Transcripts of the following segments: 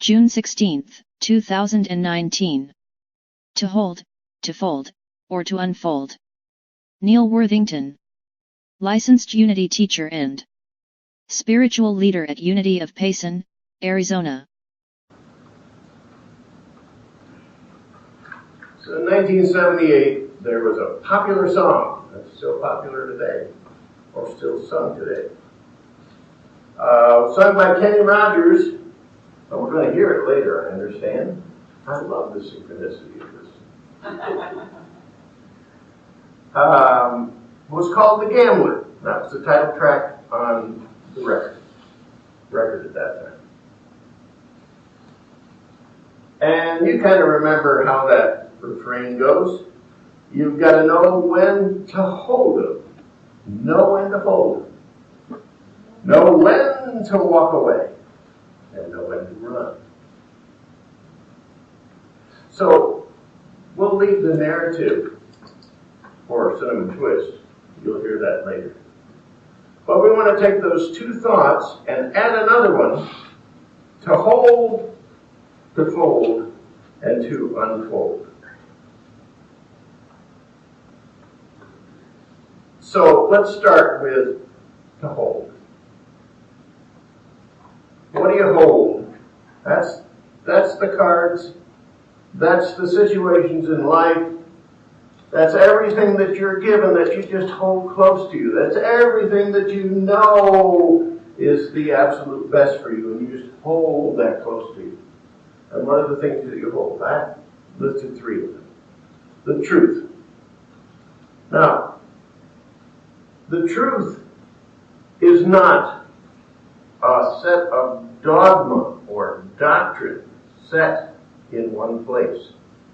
June 16, 2019. To hold, to fold, or to unfold. Neil Worthington. Licensed Unity teacher and spiritual leader at Unity of Payson, Arizona. So in 1978, there was a popular song that's still popular today, or still sung today. Sung by Kenny Rogers, and we're going to hear it later, I understand. I love the synchronicity of this. Was called The Gambler. That was the title track on the record at that time. And you kind of remember how that refrain goes. You've got to know when to hold them, know when to fold them, know when to walk away, and know when to run. So, we'll leave the narrative for Cinnamon Twist. You'll hear that later. But we want to take those two thoughts and add another one: to hold, to fold, and to unfold. So let's start with to hold. What do you hold? That's the cards. That's the situations in life. That's everything that you're given that you just hold close to you. That's everything that you know is the absolute best for you, and you just hold that close to you. And what are the things that you hold? I listed three of them. The truth. Now, the truth is not a set of dogma or doctrine set in one place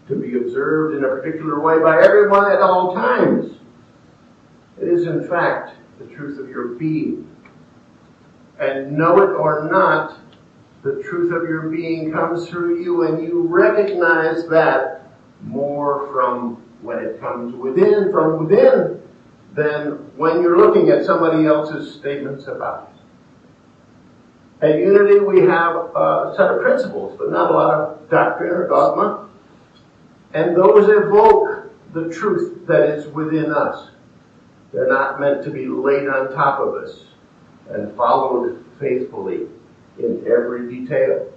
to be observed in a particular way by everyone at all times. It is, in fact, the truth of your being. And know it or not, the truth of your being comes through you, and you recognize that more from when it comes from within, than when you're looking at somebody else's statements about it. At Unity, we have a set of principles, but not a lot of doctrine or dogma. And those evoke the truth that is within us. They're not meant to be laid on top of us and followed faithfully in every detail.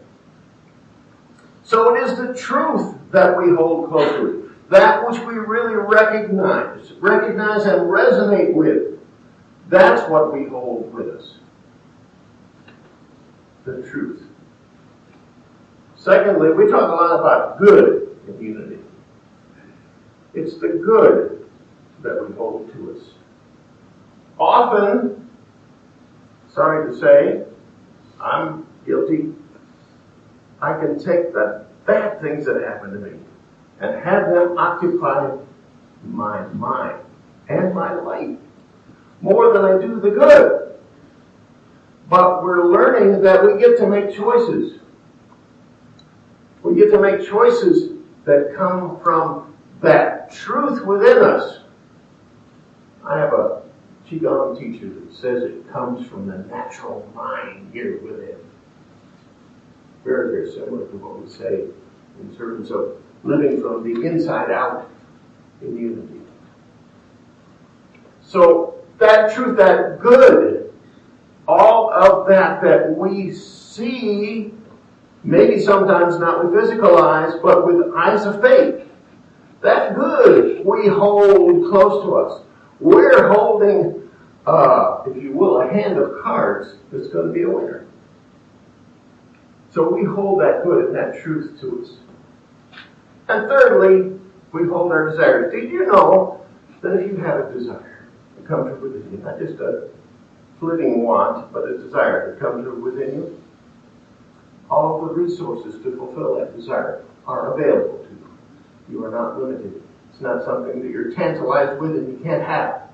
So it is the truth that we hold closely. That which we really recognize and resonate with. That's what we hold with us. The truth. Secondly, we talk a lot about good in Unity. It's the good that we hold to us. Often, sorry to say, I'm guilty. I can take the bad things that happen to me and have them occupy my mind and my life more than I do the good. But we're learning that we get to make choices. We get to make choices that come from that truth within us. I have a Qigong teacher that says it comes from the natural mind here within. Very, very similar to what we say in terms of living from the inside out in unity. So that truth, that good, all of that we see, maybe sometimes not with physical eyes, but with eyes of faith. That good we hold close to us. We're holding, if you will, a hand of cards that's going to be a winner. So we hold that good and that truth to us. And thirdly, we hold our desires. Did you know that if you have a desire that comes from within you, not just a fleeting want, but a desire that comes from within you, all of the resources to fulfill that desire are available to you. You are not limited. It's not something that you're tantalized with and you can't have.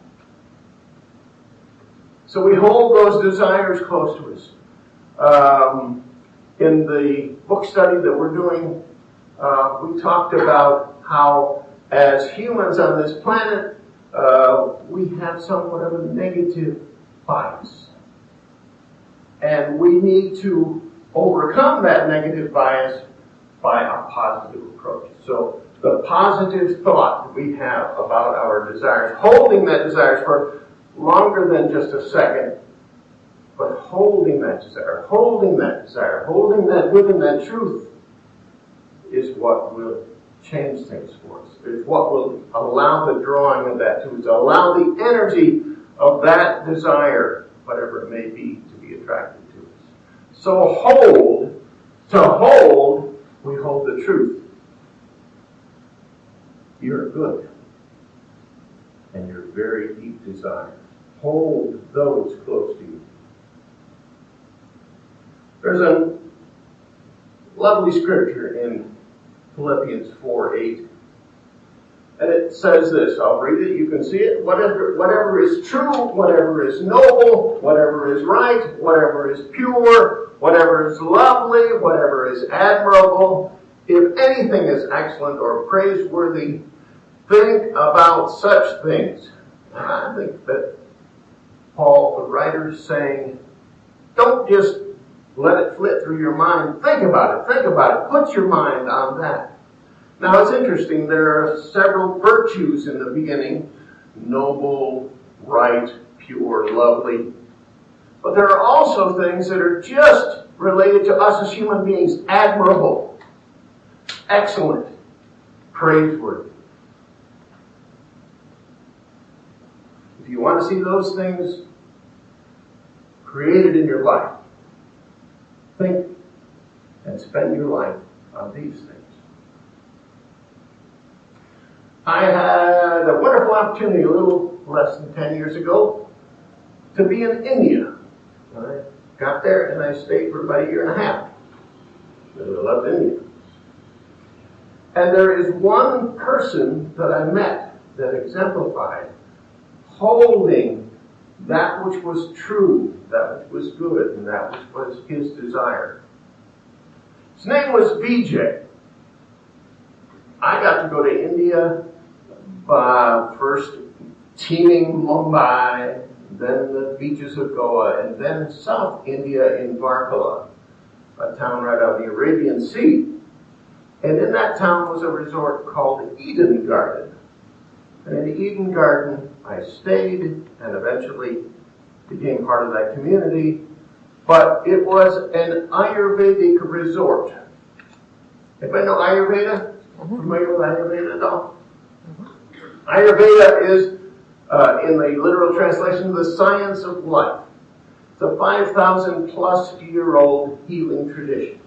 So we hold those desires close to us. In the book study that we're doing, we talked about how, as humans on this planet, we have somewhat of a negative bias. And we need to overcome that negative bias by a positive approach. So the positive thought that we have about our desires, holding that desires for longer than just a second, but holding that desire, holding that desire, holding that within that truth is what will change things for us. It's what will allow the drawing of that to us, allow the energy of that desire, whatever it may be, to be attracted to us. So we hold the truth. You're good. And your very deep desires. Hold those close to you. There's a lovely scripture in Philippians 4:8. And it says this, I'll read it, you can see it. Whatever is true, whatever is noble, whatever is right, whatever is pure, whatever is lovely, whatever is admirable, if anything is excellent or praiseworthy, think about such things. And I think that Paul, the writer, is saying, don't just let it flit through your mind. Think about it. Put your mind on that. Now it's interesting, there are several virtues in the beginning, noble, right, pure, lovely. But there are also things that are just related to us as human beings, admirable, excellent, praiseworthy. If you want to see those things created in your life, think and spend your life on these things. I had a wonderful opportunity a little less than 10 years ago to be in India. I got there and I stayed for about a year and a half. I loved India. And there is one person that I met that exemplified holding that which was true, that which was good, and that which was his desire. His name was Vijay. I got to go to India first teeming Mumbai, then the beaches of Goa, and then South India in Varkala, a town right on the Arabian Sea. And in that town was a resort called Eden Garden. And in Eden Garden, I stayed and eventually became part of that community. But it was an Ayurvedic resort. Anybody know Ayurveda? Familiar with Ayurveda at all? Ayurveda is, in the literal translation, the science of life. It's a 5,000 plus year old healing tradition.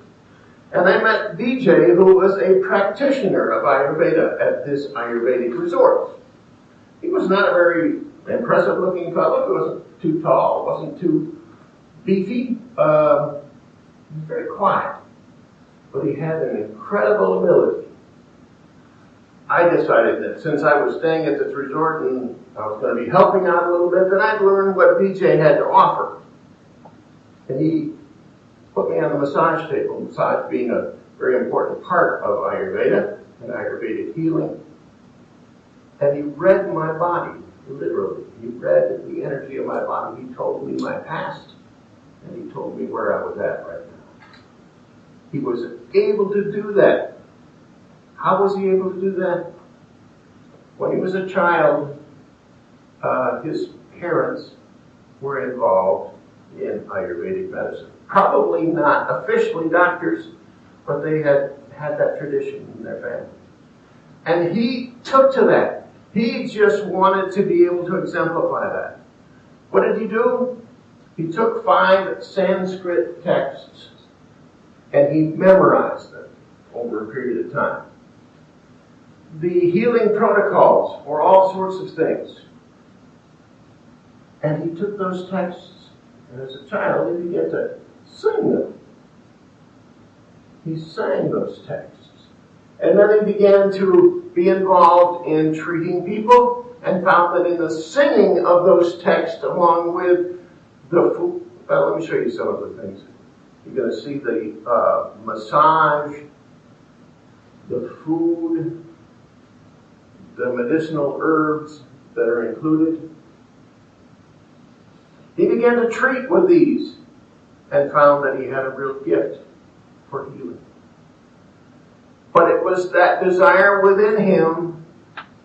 And I met Vijay, who was a practitioner of Ayurveda at this Ayurvedic resort. He was not a very impressive looking fellow. He wasn't too tall, wasn't too beefy. He was very quiet. But he had an incredible ability. I decided that since I was staying at this resort and I was going to be helping out a little bit, that I'd learn what Vijay had to offer. And he put me on the massage table, massage being a very important part of Ayurveda and Ayurvedic healing. And he read my body, literally. He read the energy of my body. He told me my past, and he told me where I was at right now. He was able to do that. How was he able to do that? When he was a child, his parents were involved in Ayurvedic medicine. Probably not officially doctors, but they had that tradition in their family. And he took to that. He just wanted to be able to exemplify that. What did he do? He took 5 Sanskrit texts and he memorized them over a period of time. The healing protocols for all sorts of things. And he took those texts, and as a child, he began to sing them. He sang those texts. And then he began to be involved in treating people, and found that in the singing of those texts, along with the food, let me show you some of the things. You're going to see the massage, the food, the medicinal herbs that are included. He began to treat with these. and found that he had a real gift for healing. But it was that desire within him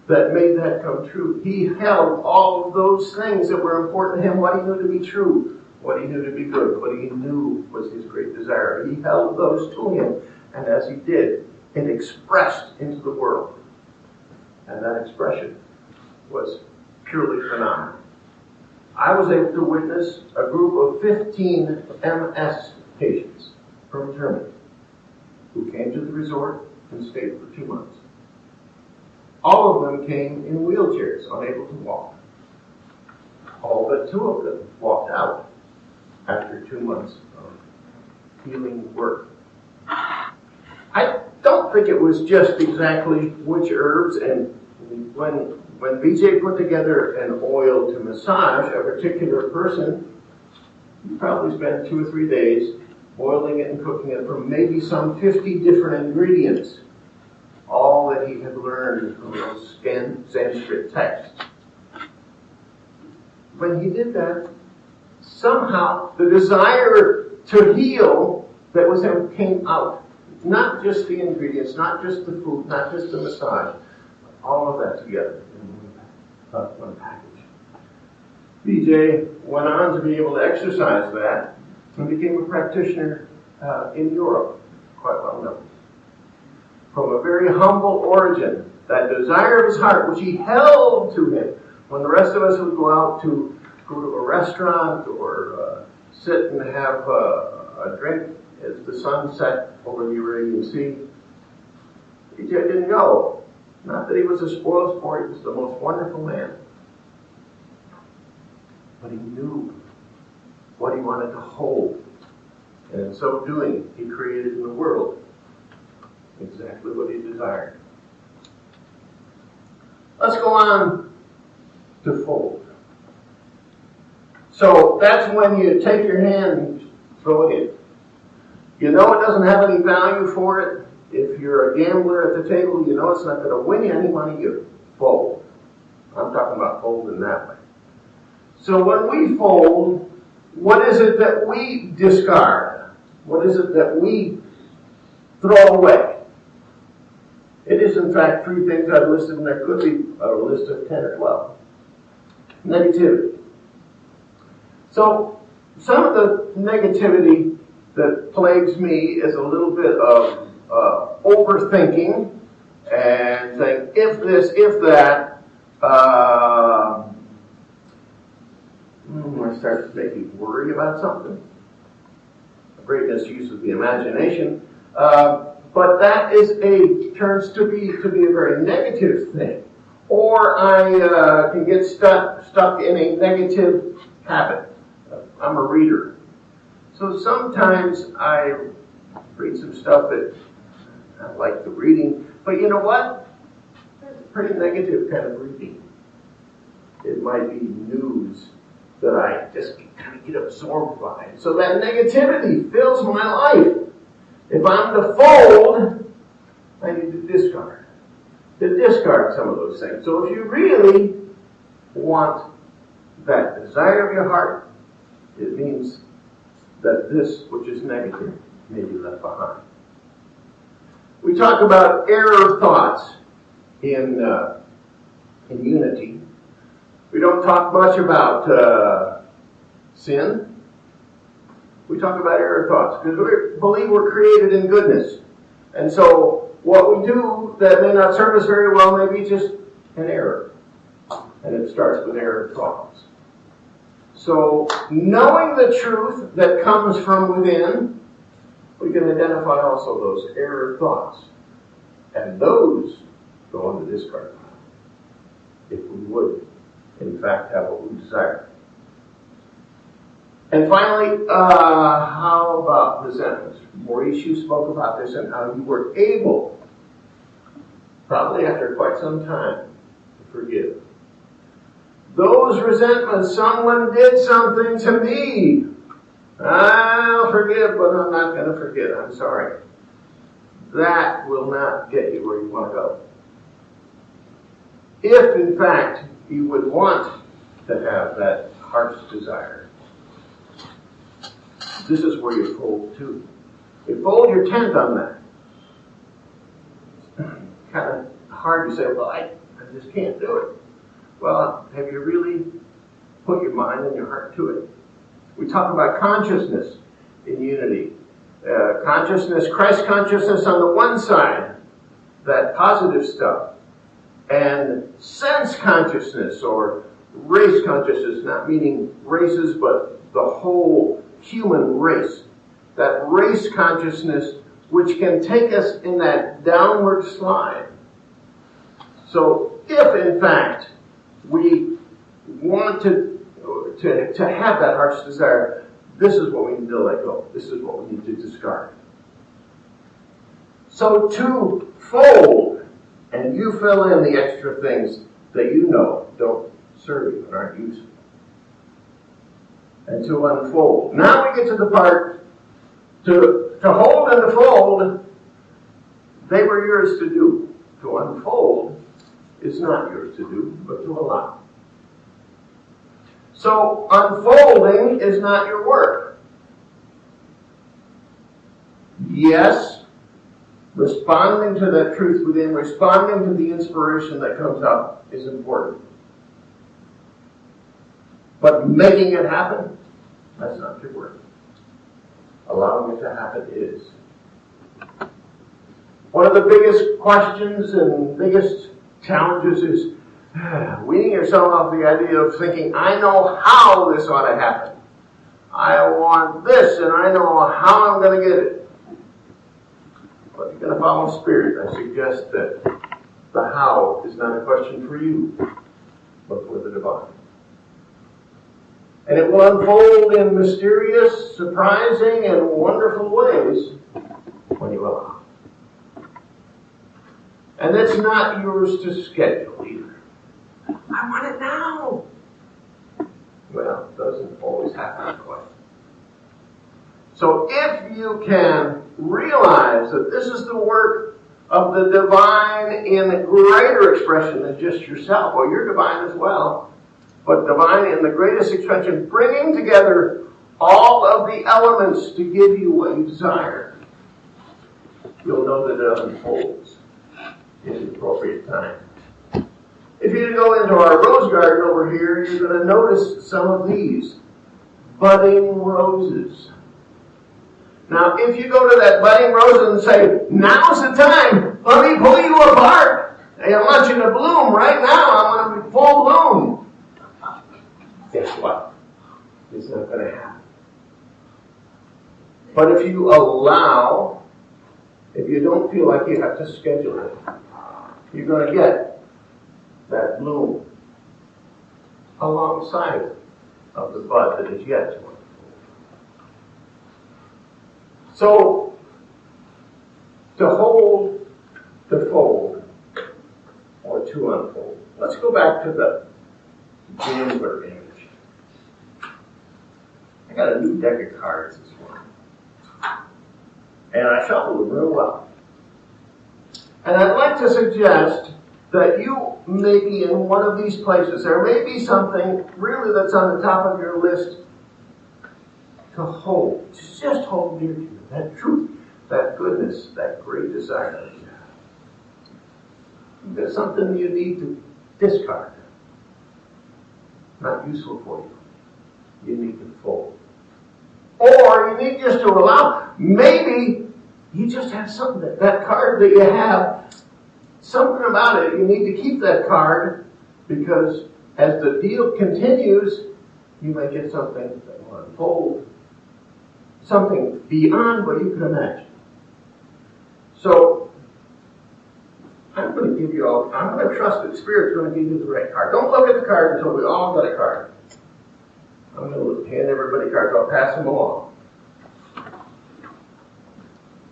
that made that come true. He held all of those things that were important to him, what he knew to be true, what he knew to be good, what he knew was his great desire. He held those to him, and as he did, it expressed into the world. And that expression was purely phenomenal. I was able to witness a group of 15 MS patients from Germany who came to the resort and stayed for 2 months. All of them came in wheelchairs, unable to walk. All but 2 of them walked out after 2 months of healing work. I don't think it was just exactly which herbs, and when BJ put together an oil to massage a particular person, he probably spent 2 or 3 days boiling it and cooking it from maybe some 50 different ingredients, all that he had learned from those Sanskrit texts. When he did that, somehow the desire to heal that was him came out. Not just the ingredients, not just the food, not just the massage, all of that together in one package. BJ went on to be able to exercise that and became a practitioner in Europe, quite well known. From a very humble origin, that desire of his heart, which he held to him, when the rest of us would go out to go to a restaurant or sit and have a drink as the sun set over the Arabian Sea, BJ didn't go. Not that he was a spoiled sport, he was the most wonderful man. But he knew what he wanted to hold. And in so doing, he created in the world exactly what he desired. Let's go on to fold. So that's when you take your hand and throw it in. You know it doesn't have any value for it. If you're a gambler at the table, you know it's not going to win you any money. You fold. I'm talking about folding that way. So when we fold, what is it that we discard? What is it that we throw away? It is, in fact, 3 things I've listed, and there could be a list of 10 or 12. Negativity. So some of the negativity that plagues me is a little bit of overthinking and saying, if this, if that, I start to make you worry about something. A great misuse of the imagination. But that turns to be a very negative thing. Or I can get stuck in a negative habit. I'm a reader. So sometimes I read some stuff that I like the reading, but you know what? It's a pretty negative kind of reading. It might be news that I just kind of get absorbed by. So that negativity fills my life. If I'm to fold, I need to discard some of those things. So if you really want that desire of your heart, it means that this which is negative may be left behind. We talk about error thoughts in unity. We don't talk much about sin. We talk about error thoughts because we believe we're created in goodness. And so what we do that may not serve us very well may be just an error. And it starts with error thoughts. So knowing the truth that comes from within, we can identify also those error thoughts. And those go on the discard pile. If we would, in fact, have what we desire. And finally, how about resentments? Maurice, you spoke about this and how you were able, probably after quite some time, to forgive. Those resentments, someone did something to me. I'll forgive, but I'm not going to forget. I'm sorry. That will not get you where you want to go. If, in fact, you would want to have that heart's desire, this is where you fold to. You fold your tent on that. Kind of hard to say, well, I just can't do it. Well, have you really put your mind and your heart to it? We talk about consciousness in unity. Consciousness, Christ consciousness on the one side, that positive stuff, and sense consciousness or race consciousness, not meaning races, but the whole human race. That race consciousness which can take us in that downward slide. So if, in fact, we want to have that heart's desire, this is what we need to let go. This is what we need to discard. So to fold, and you fill in the extra things that you know don't serve you and aren't useful. And to unfold. Now we get to the part to hold and to fold. They were yours to do. To unfold is not yours to do, but to allow. So unfolding is not your work. Yes, responding to that truth within, responding to the inspiration that comes up is important. But making it happen, that's not your work. Allowing it to happen is. One of the biggest questions and biggest challenges is weaning yourself off the idea of thinking, I know how this ought to happen. I want this and I know how I'm going to get it. But if you're going to follow Spirit, I suggest that the how is not a question for you, but for the divine. And it will unfold in mysterious, surprising, and wonderful ways when you allow. And it's not yours to schedule either. I want it now. Well, it doesn't always happen that way. So if you can realize that this is the work of the divine in greater expression than just yourself, well, you're divine as well, but divine in the greatest expression, bringing together all of the elements to give you what you desire, you'll know that it unfolds in the appropriate time. If you go into our rose garden over here, you're going to notice some of these budding roses. Now, if you go to that budding rose and say, now's the time, let me pull you apart. I want you to bloom right now. I want to be full bloom. Guess what? It's not going to happen. But if you allow, if you don't feel like you have to schedule it, you're going to get that bloom alongside of the bud that is yet to unfold. So, to hold, to fold, or to unfold. Let's go back to the gambler image. I got a new deck of cards this morning. And I shuffled them real well. And I'd like to suggest that you may be in one of these places. There may be something really that's on the top of your list to hold. To just hold dear to you. That truth, that goodness, that great desire that you have. There's something you need to discard. Not useful for you. You need to fold. Or you need just to allow. Maybe you just have something, that card that you have, something about it. You need to keep that card because as the deal continues, you may get something that will unfold. Something beyond what you can imagine. So, I'm going to trust that Spirit's going to give you the right card. Don't look at the card until we all got a card. I'm going to hand everybody cards. I'll pass them along.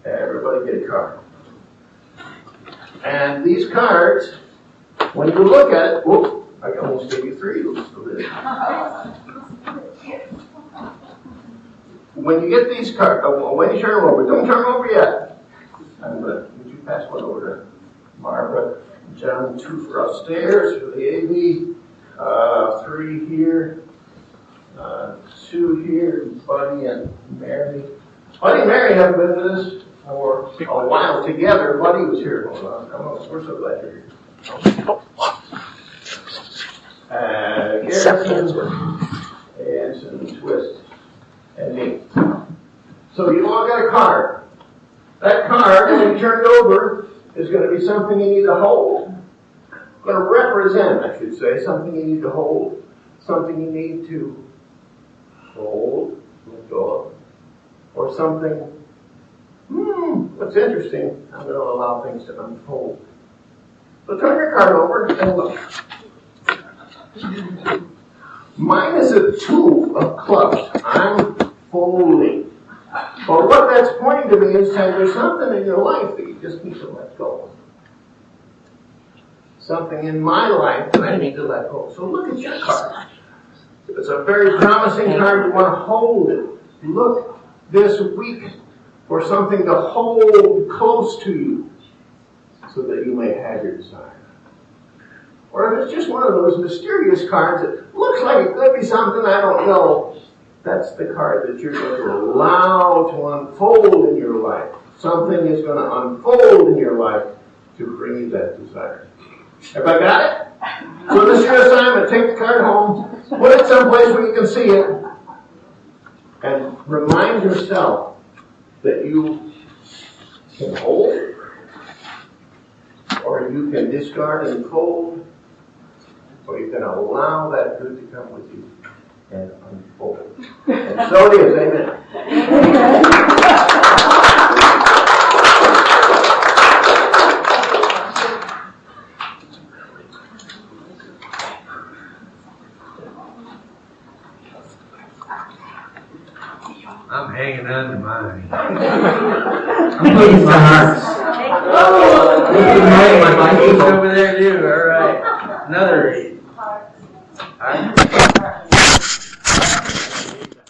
Everybody get a card. And these cards, when you look at it, whoop, I almost gave you three. When you get these cards, when you turn them over, don't turn them over yet. Would you pass one over to Barbara? John, 2 for upstairs for the AV, 3 here, 2 here, Buddy and Mary. Buddy and Mary haven't been with us for a while together. Buddy was here. Hold on. Come on. We're so glad you're here. Garrison, Twist, and me. So you all got a card. That card, when you turn it over, is going to be something you need to hold. Going to represent, I should say, something you need to hold, something you need to hold, let go of, or something, what's interesting, I'm going to allow things to unfold. So turn your card over and look. Mine is a two of clubs. I'm folding. But what that's pointing to me is that there's something in your life that you just need to let go of. Something in my life that I need to let go of. So look at your card. It's a very promising card. You want to hold it. Look this week for something to hold close to you so that you may have your desire. Or if it's just one of those mysterious cards that looks like it could be something I don't know, that's the card that you're going to allow to unfold in your life. Something is going to unfold in your life to bring you that desire. Everybody got it? So this is your assignment. Take the card home, put it someplace where you can see it, and remind yourself that you can hold, or you can discard and fold, or you can allow that good to come with you and unfold. And so it is. Amen. I'm hanging on to mine. I'm putting my hearts. My over there too. All right. Another read.